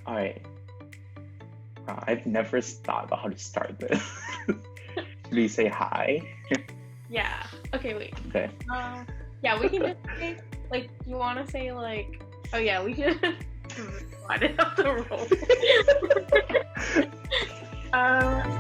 All right. I've never thought about how to start this. Should we say hi? Yeah. Okay, wait. Okay. Yeah, we can just say, like, you want to say, like, oh, yeah, we can. I didn't have to roll. um,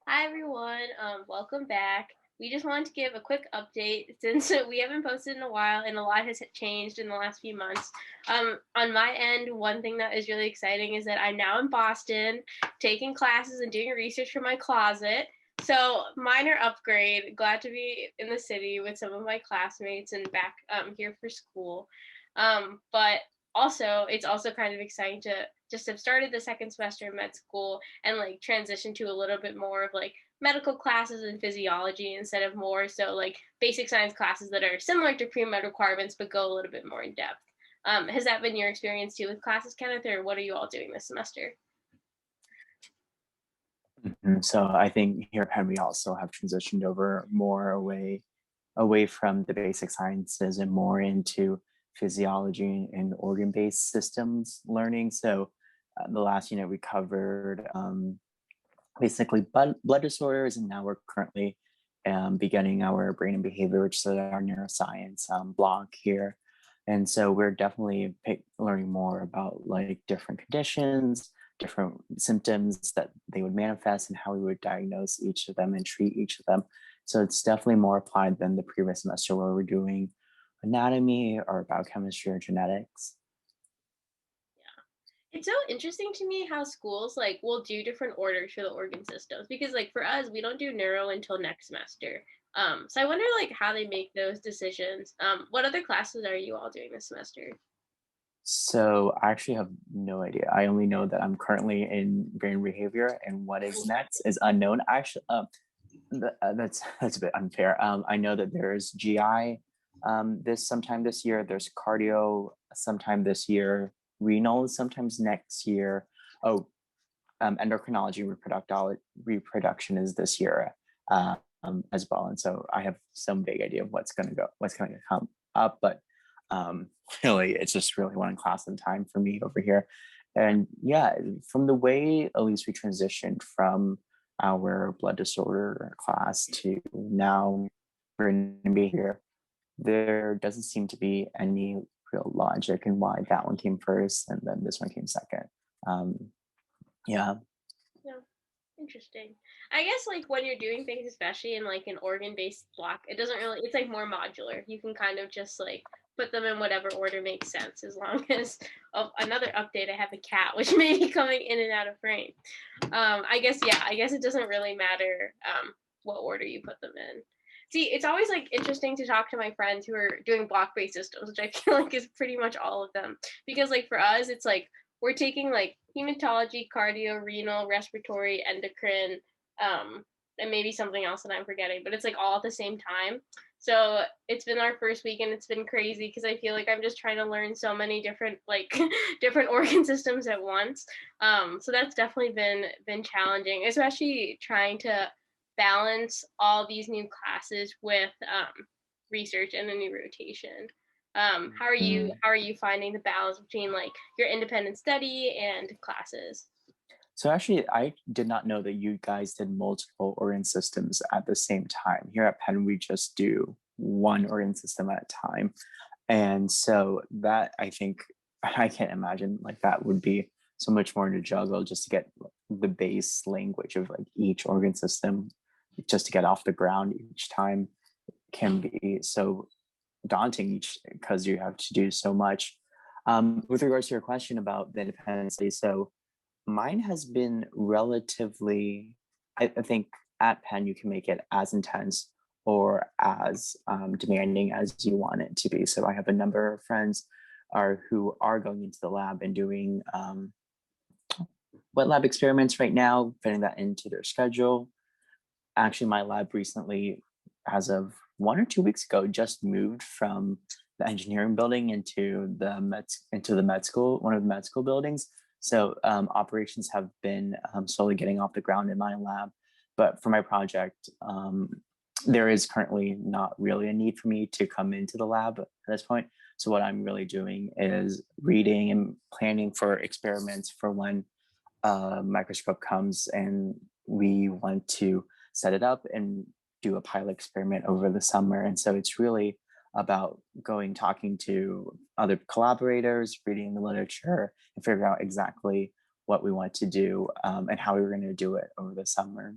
Hi, everyone. Welcome back. We just wanted to give a quick update since we haven't posted in a while and a lot has changed in the last few months. On my end, one thing that is really exciting is that I'm now in Boston taking classes and doing research from my closet. So minor upgrade. Glad to be in the city with some of my classmates and back here for school. But also, it's also kind of exciting to just have started the second semester of med school and like transition to a little bit more of like medical classes and physiology instead of more so like basic science classes that are similar to pre-med requirements but go a little bit more in depth. Has that been your experience too with classes, Kenneth, or what are you all doing this semester? So I think here at Penn we also have transitioned over more away from the basic sciences and more into physiology and organ-based systems learning. So the last unit we covered basically blood disorders, and now we're currently beginning our brain and behavior, which is our neuroscience block here. And so we're definitely learning more about like different conditions, different symptoms that they would manifest and how we would diagnose each of them and treat each of them. So it's definitely more applied than the previous semester where we're doing anatomy or biochemistry or genetics. It's so interesting to me how schools like will do different orders for the organ systems because like for us we don't do neuro until next semester. So I wonder like how they make those decisions. What other classes are you all doing this semester? So I actually have no idea. I only know that I'm currently in brain behavior, and what is next is unknown. Actually, that's a bit unfair. I know that there's GI this sometime this year. There's cardio sometime this year. Renal sometimes next year. Oh, endocrinology reproduction is this year as well. And so I have some vague idea of what's going to come up, but really, it's just really one class at a time for me over here. And yeah, from the way at least we transitioned from our blood disorder class to now we're going to be here, there doesn't seem to be any real logic in why that one came first and then this one came second. Yeah. Interesting. I guess like when you're doing things, especially in like an organ-based block, it doesn't really, it's like more modular. You can kind of just like put them in whatever order makes sense as long as another update, I have a cat which may be coming in and out of frame. I guess it doesn't really matter what order you put them in. See, it's always like interesting to talk to my friends who are doing block-based systems, which I feel like is pretty much all of them. Because like for us, it's like we're taking like hematology, cardio, renal, respiratory, endocrine, and maybe something else that I'm forgetting, but it's like all at the same time. So it's been our first week and it's been crazy because I feel like I'm just trying to learn so many different like different organ systems at once. So that's definitely been challenging, especially trying to balance all these new classes with research and a new rotation. How are you finding the balance between like your independent study and classes? So actually, I did not know that you guys did multiple organ systems at the same time. Here at Penn, we just do one organ system at a time. And so that I think I can't imagine like that would be so much more to juggle just to get the base language of like each organ system just to get off the ground each time can be so daunting each because you have to do so much. With regards to your question about the dependency, so mine has been relatively, I think at Penn you can make it as intense or as demanding as you want it to be. So I have a number of friends who are going into the lab and doing wet lab experiments right now, fitting that into their schedule. Actually, my lab recently, as of 1 or 2 weeks ago, just moved from the engineering building into the med school, one of the med school buildings. So operations have been slowly getting off the ground in my lab. But for my project, there is currently not really a need for me to come into the lab at this point. So what I'm really doing is reading and planning for experiments for when a microscope comes and we want to set it up and do a pilot experiment over the summer. And so it's really about talking to other collaborators, reading the literature, and figure out exactly what we want to do and how we were going to do it over the summer.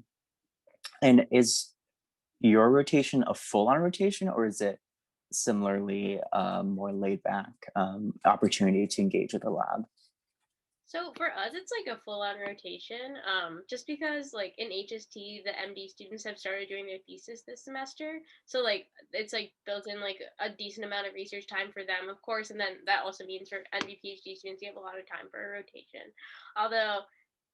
And is your rotation a full-on rotation, or is it similarly more laid back opportunity to engage with the lab? So for us, it's like a full-on rotation. Just because like in HST, the MD students have started doing their thesis this semester, so like it's like built in like a decent amount of research time for them, of course, and then that also means for MD PhD students, you have a lot of time for a rotation. Although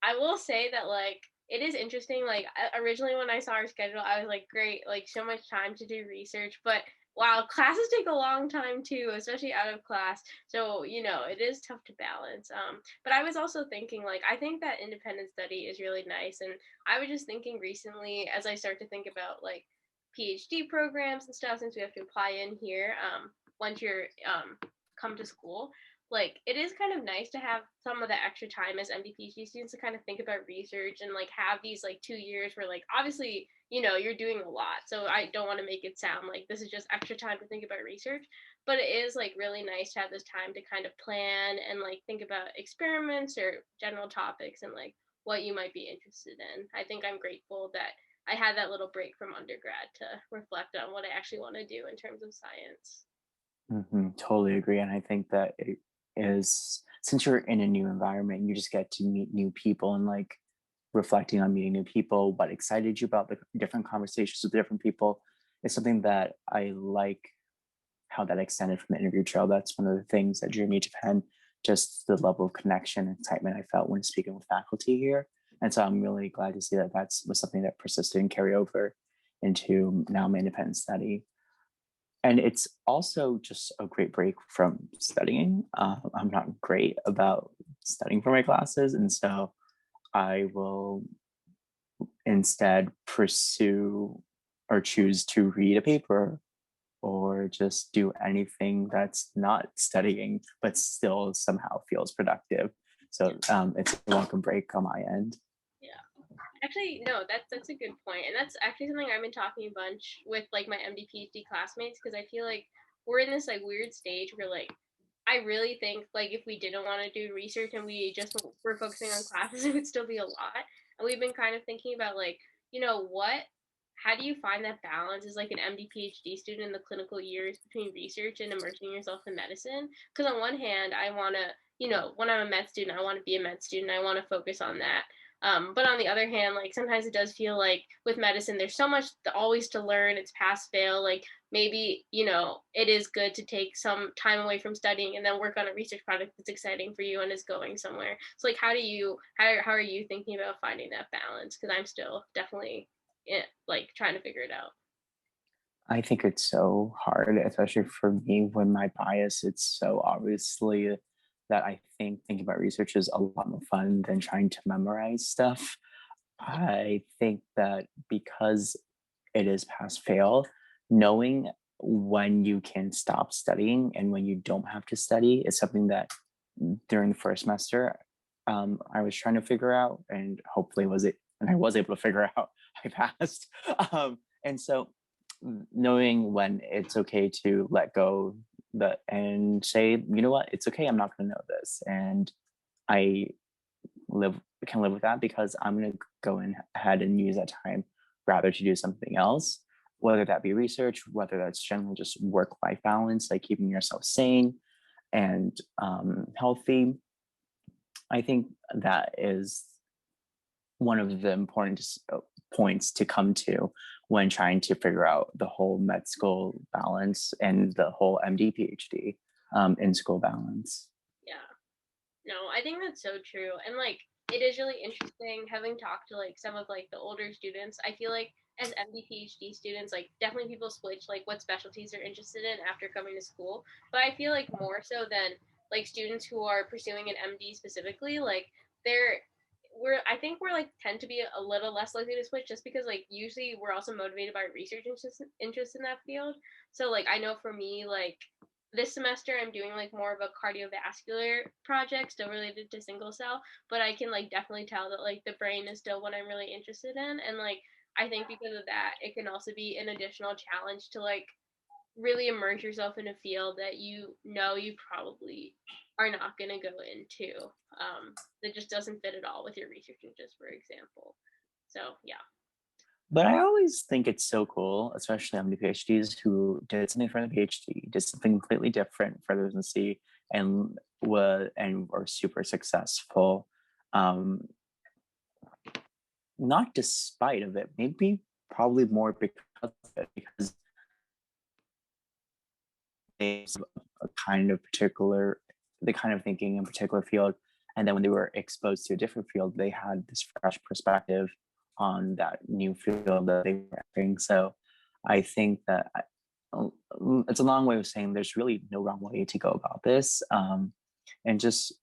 I will say that like it is interesting. Like originally when I saw our schedule, I was like, great, like so much time to do research, but wow, classes take a long time too, especially out of class. So, it is tough to balance. But I was also thinking, like, I think that independent study is really nice. And I was just thinking recently, as I start to think about like PhD programs and stuff, since we have to apply in here once you're come to school, like it is kind of nice to have some of the extra time as MD PhD students to kind of think about research and like have these like 2 years where like obviously you're doing a lot. So I don't want to make it sound like this is just extra time to think about research, but it is like really nice to have this time to kind of plan and like think about experiments or general topics and like what you might be interested in. I think I'm grateful that I had that little break from undergrad to reflect on what I actually want to do in terms of science. Totally agree. And I think that it is, since you're in a new environment, you just get to meet new people, and like reflecting on meeting new people, what excited you about the different conversations with different people is something that I like how that extended from the interview trail. That's one of the things that drew me to Penn, just the level of connection and excitement I felt when speaking with faculty here. And so I'm really glad to see that was something that persisted and carried over into now my independent study. And it's also just a great break from studying. I'm not great about studying for my classes, and so I will instead pursue or choose to read a paper or just do anything that's not studying but still somehow feels productive. So it's a welcome break on my end. Yeah. Actually, no, that's a good point. And that's actually something I've been talking a bunch with like my MD PhD classmates, because I feel like we're in this like weird stage where like I really think like if we didn't want to do research and we just were focusing on classes, it would still be a lot. And we've been kind of thinking about like, how do you find that balance as like an MD PhD student in the clinical years between research and immersing yourself in medicine? Because on one hand, I want to, when I'm a med student, I want to be a med student. I want to focus on that. But on the other hand, like sometimes it does feel like with medicine, there's so much always to learn. It's pass fail. Like maybe, it is good to take some time away from studying and then work on a research project that's exciting for you and is going somewhere. So like, how are you thinking about finding that balance? Because I'm still definitely like trying to figure it out. I think it's so hard, especially for me when my bias, it's so obviously that I think thinking about research is a lot more fun than trying to memorize stuff. I think that because it is pass fail, knowing when you can stop studying and when you don't have to study is something that during the first semester I was trying to figure out, and hopefully I was able to figure out. I passed. And so knowing when it's okay to let go and say, you know what, it's okay, I'm not going to know this, and I can live with that because I'm going to go ahead and use that time rather to do something else, whether that be research, whether that's general just work-life balance, like keeping yourself sane and healthy. I think that is one of the important points to come to when trying to figure out the whole med school balance and the whole MD PhD in school balance. Yeah. No, I think that's so true. And like it is really interesting having talked to like some of like the older students. I feel like as MD PhD students, like definitely people switch like what specialties they're interested in after coming to school. But I feel like more so than like students who are pursuing an MD specifically, like they're I think we're like tend to be a little less likely to switch just because like usually we're also motivated by research interest in that field. So like I know for me, like this semester I'm doing like more of a cardiovascular project still related to single cell, but I can like definitely tell that like the brain is still what I'm really interested in. And like I think because of that it can also be an additional challenge to like really immerse yourself in a field that you know you probably are not going to go into, that just doesn't fit at all with your research interests, for example. So yeah. But I always think it's so cool, especially on the PhDs who did something for the PhD, did something completely different for the residency, and were super successful. Not despite of it, maybe probably more because of it, because they have a kind of particular, the kind of thinking in a particular field, and then when they were exposed to a different field, they had this fresh perspective on that new field that they were entering. So I think that it's a long way of saying there's really no wrong way to go about this. And just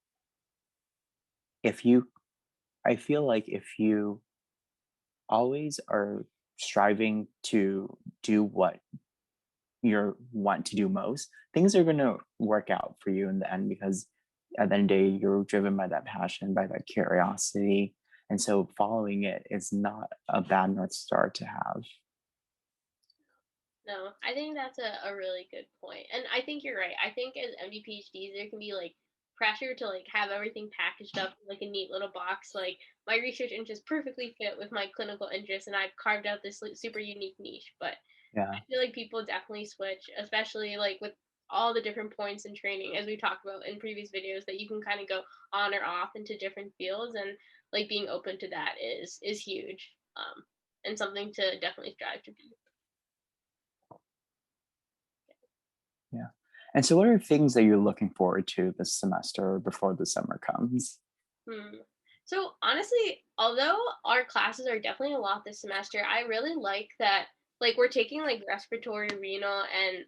I feel like if you always are striving to do what you want to do most, things are going to work out for you in the end, because at the end of the day, you're driven by that passion, by that curiosity. And so following it is not a bad North Star to have. No, I think that's a really good point. And I think you're right. I think as MD PhDs, there can be like pressure to like have everything packaged up in like a neat little box. Like my research interests perfectly fit with my clinical interests, and I've carved out this super unique niche. But Yeah. I feel like people definitely switch, especially like with all the different points in training, as we talked about in previous videos, that you can kind of go on or off into different fields, and like being open to that is huge, and something to definitely strive to be. Yeah. And so what are things that you're looking forward to this semester before the summer comes? So honestly, although our classes are definitely a lot this semester, I really like that like we're taking like respiratory, renal, and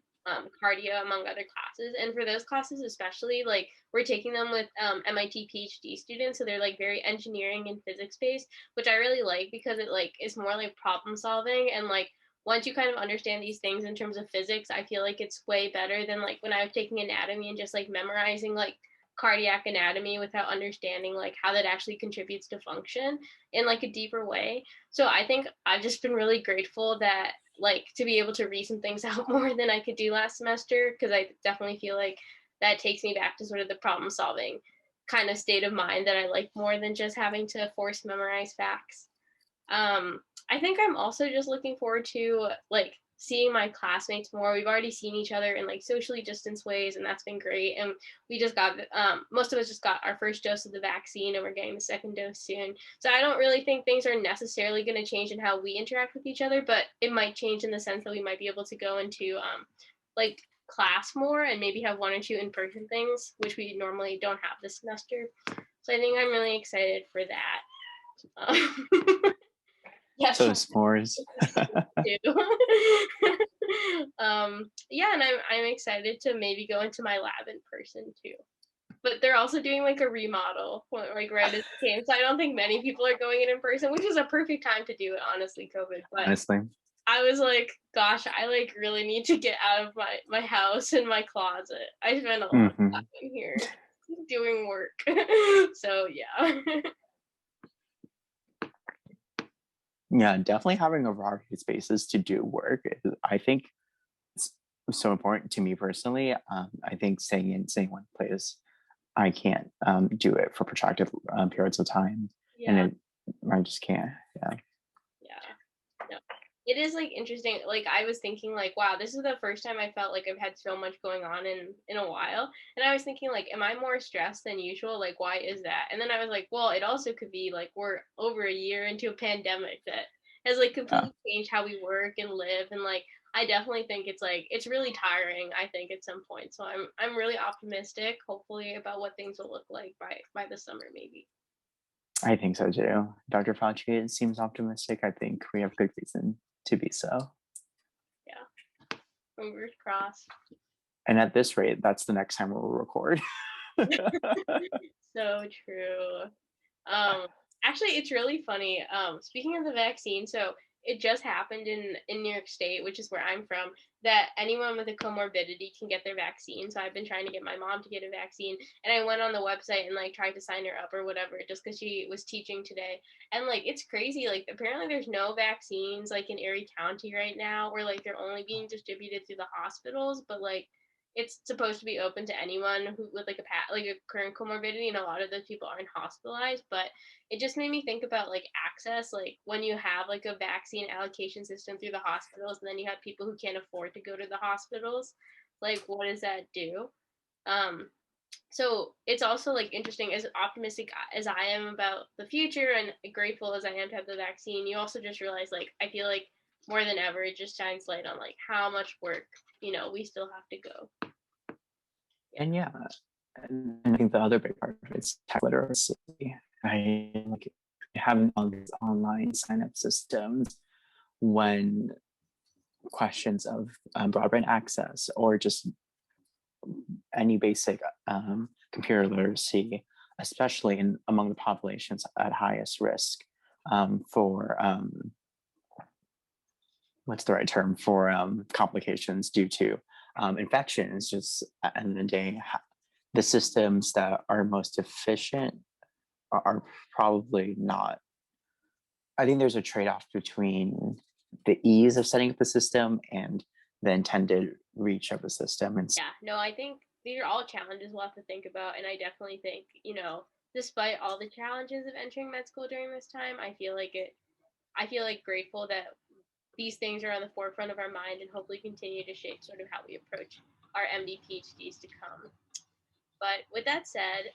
cardio among other classes. And for those classes especially, like we're taking them with MIT PhD students, so they're like very engineering and physics based, which I really like because it like is more like problem solving. And like once you kind of understand these things in terms of physics, I feel like it's way better than like when I was taking anatomy and just like memorizing like cardiac anatomy without understanding like how that actually contributes to function in like a deeper way. So I think I've just been really grateful that like to be able to reason things out more than I could do last semester, because I definitely feel like that takes me back to sort of the problem solving kind of state of mind that I like more than just having to force memorize facts. I think I'm also just looking forward to like seeing my classmates more. We've already seen each other in like socially distanced ways, and that's been great. And we just got most of us just got our first dose of the vaccine, and we're getting the second dose soon. So I don't really think things are necessarily going to change in how we interact with each other, but it might change in the sense that we might be able to go into like class more and maybe have one or two in-person things, which we normally don't have this semester. So I think I'm really excited for that. Yeah, so s'mores. Yeah, and I'm excited to maybe go into my lab in person too. But they're also doing like a remodel, like right as it came. So I don't think many people are going in person, which is a perfect time to do it, honestly, COVID. But honestly, I was like, gosh, I like really need to get out of my house and my closet. I spend a lot of time in here doing work. So yeah. Yeah, definitely having a variety of spaces to do work, I think it's so important to me personally. I think staying in one place, I can't do it for protracted periods of time. Yeah. And I just can't. Yeah. Yeah. No. It is like interesting. Like I was thinking like, wow, this is the first time I felt like I've had so much going on in a while. And I was thinking like, am I more stressed than usual? Like, why is that? And then I was like, well, it also could be like we're over a year into a pandemic that has like completely changed how we work and live. And like, I definitely think it's really tiring, I think, at some point. So I'm really optimistic, hopefully, about what things will look like by the summer, maybe. I think so too. Dr. Fauci seems optimistic. I think we have good reason to be so. Yeah. Fingers crossed. And at this rate, that's the next time we'll record. So true. Actually, it's really funny. Speaking of the vaccine, so it just happened in New York State, which is where I'm from, that anyone with a comorbidity can get their vaccine. So I've been trying to get my mom to get a vaccine, and I went on the website and like tried to sign her up or whatever, just because she was teaching today. And like it's crazy. Like apparently there's no vaccines like in Erie County right now, or like they're only being distributed through the hospitals, but like it's supposed to be open to anyone who with like a current comorbidity, and a lot of those people aren't hospitalized. But it just made me think about like access, like when you have like a vaccine allocation system through the hospitals, and then you have people who can't afford to go to the hospitals, like what does that do? um so it's also like interesting, as optimistic as I am about the future and grateful as I am to have the vaccine, you also just realize, like, I feel like more than ever it just shines light on like how much work we still have to go. And yeah, and I think the other big part of it is tech literacy. I like having all these online sign-up systems when questions of broadband access or just any basic computer literacy, especially among the populations at highest risk for what's the right term for complications due to infections. Just at the end of the day, the systems that are most efficient are probably not. I think there's a trade-off between the ease of setting up a system and the intended reach of a system. And Yeah, no, I think these are all challenges we'll have to think about, and I definitely think, despite all the challenges of entering med school during this time, I feel like grateful that these things are on the forefront of our mind and hopefully continue to shape sort of how we approach our MD PhDs to come. But with that said,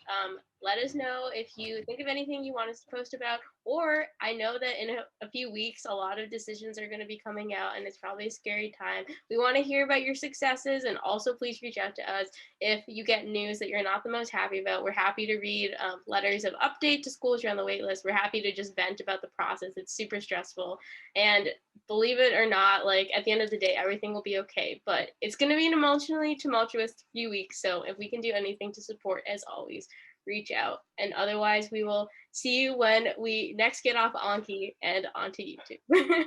let us know if you think of anything you want us to post about, or I know that in a few weeks, a lot of decisions are going to be coming out, and it's probably a scary time. We want to hear about your successes, and also please reach out to us if you get news that you're not the most happy about. We're happy to read letters of update to schools you're on the wait list. We're happy to just vent about the process. It's super stressful, and believe it or not, like at the end of the day, everything will be okay. But it's going to be an emotionally tumultuous few weeks. So if we can do anything to support, as always, reach out. And otherwise, we will see you when we next get off Anki and onto YouTube.